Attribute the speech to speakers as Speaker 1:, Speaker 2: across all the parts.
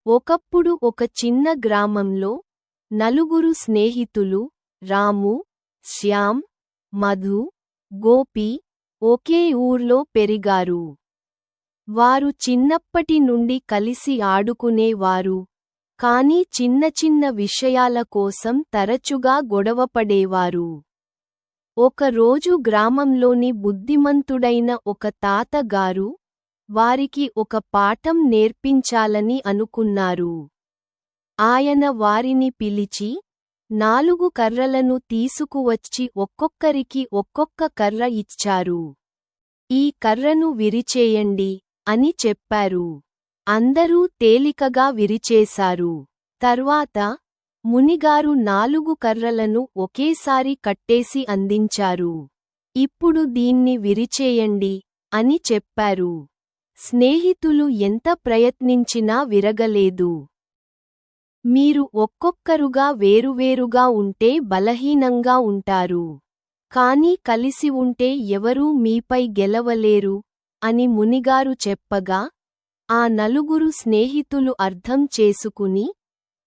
Speaker 1: ఒకప్పుడు ఒక చిన్న గ్రామంలో నలుగురు స్నేహితులు రాము, శ్యామ్, మధు, గోపి ఒకే ఊర్లో పెరిగారు. వారు చిన్నప్పటి నుండి కలిసి ఆడుకునేవారు, కానీ చిన్న చిన్న విషయాల కోసం తరచుగా గొడవపడేవారు. ఒక రోజు గ్రామంలోని బుద్ధిమంతుడైన ఒక తాత గారు వారికి ఒక పాఠం నేర్పించాలని అనుకున్నారు. ఆయన వారిని పిలిచి 4 కర్రలను తీసుకువచ్చి ఒక్కొక్కరికి ఒక్కొక్క కర్ర ఇచ్చారు. ఈ కర్రను విరిచేయండి అని చెప్పారు. అందరూ తేలికగా విరిచేశారు. తర్వాత మునిగారు 4 కర్రలను ఒకేసారి కట్టేసి అందించారు. ఇప్పుడు దీన్ని విరిచేయండి అని చెప్పారు. స్నేహితులు ఎంత ప్రయత్నించినా విరగలేదు. మీరు ఒక్కొక్కరుగా వేరువేరుగా ఉంటే బలహీనంగా ఉంటారు, కానీ కలిసి ఉంటే ఎవరూ మీపై గెలవలేరు అని మునిగారు చెప్పగా, ఆ 4 స్నేహితులు అర్థం చేసుకుని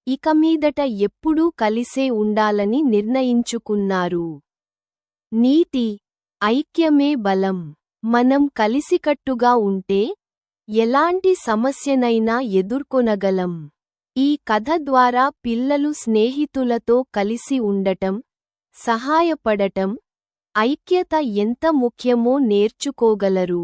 Speaker 1: ఇకమీదట ఎప్పుడూ కలిసే ఉండాలని నిర్ణయించుకున్నారు. నీతి: ఐక్యమే బలం. మనం కలిసికట్టుగా ఉంటే ఎలాంటి సమస్యనైనా ఎదుర్కొనగలం. ఈ కథ ద్వారా పిల్లలు స్నేహితులతో కలిసి ఉండటం, సహాయపడటం, ఐక్యత ఎంత ముఖ్యమో నేర్చుకోగలరు.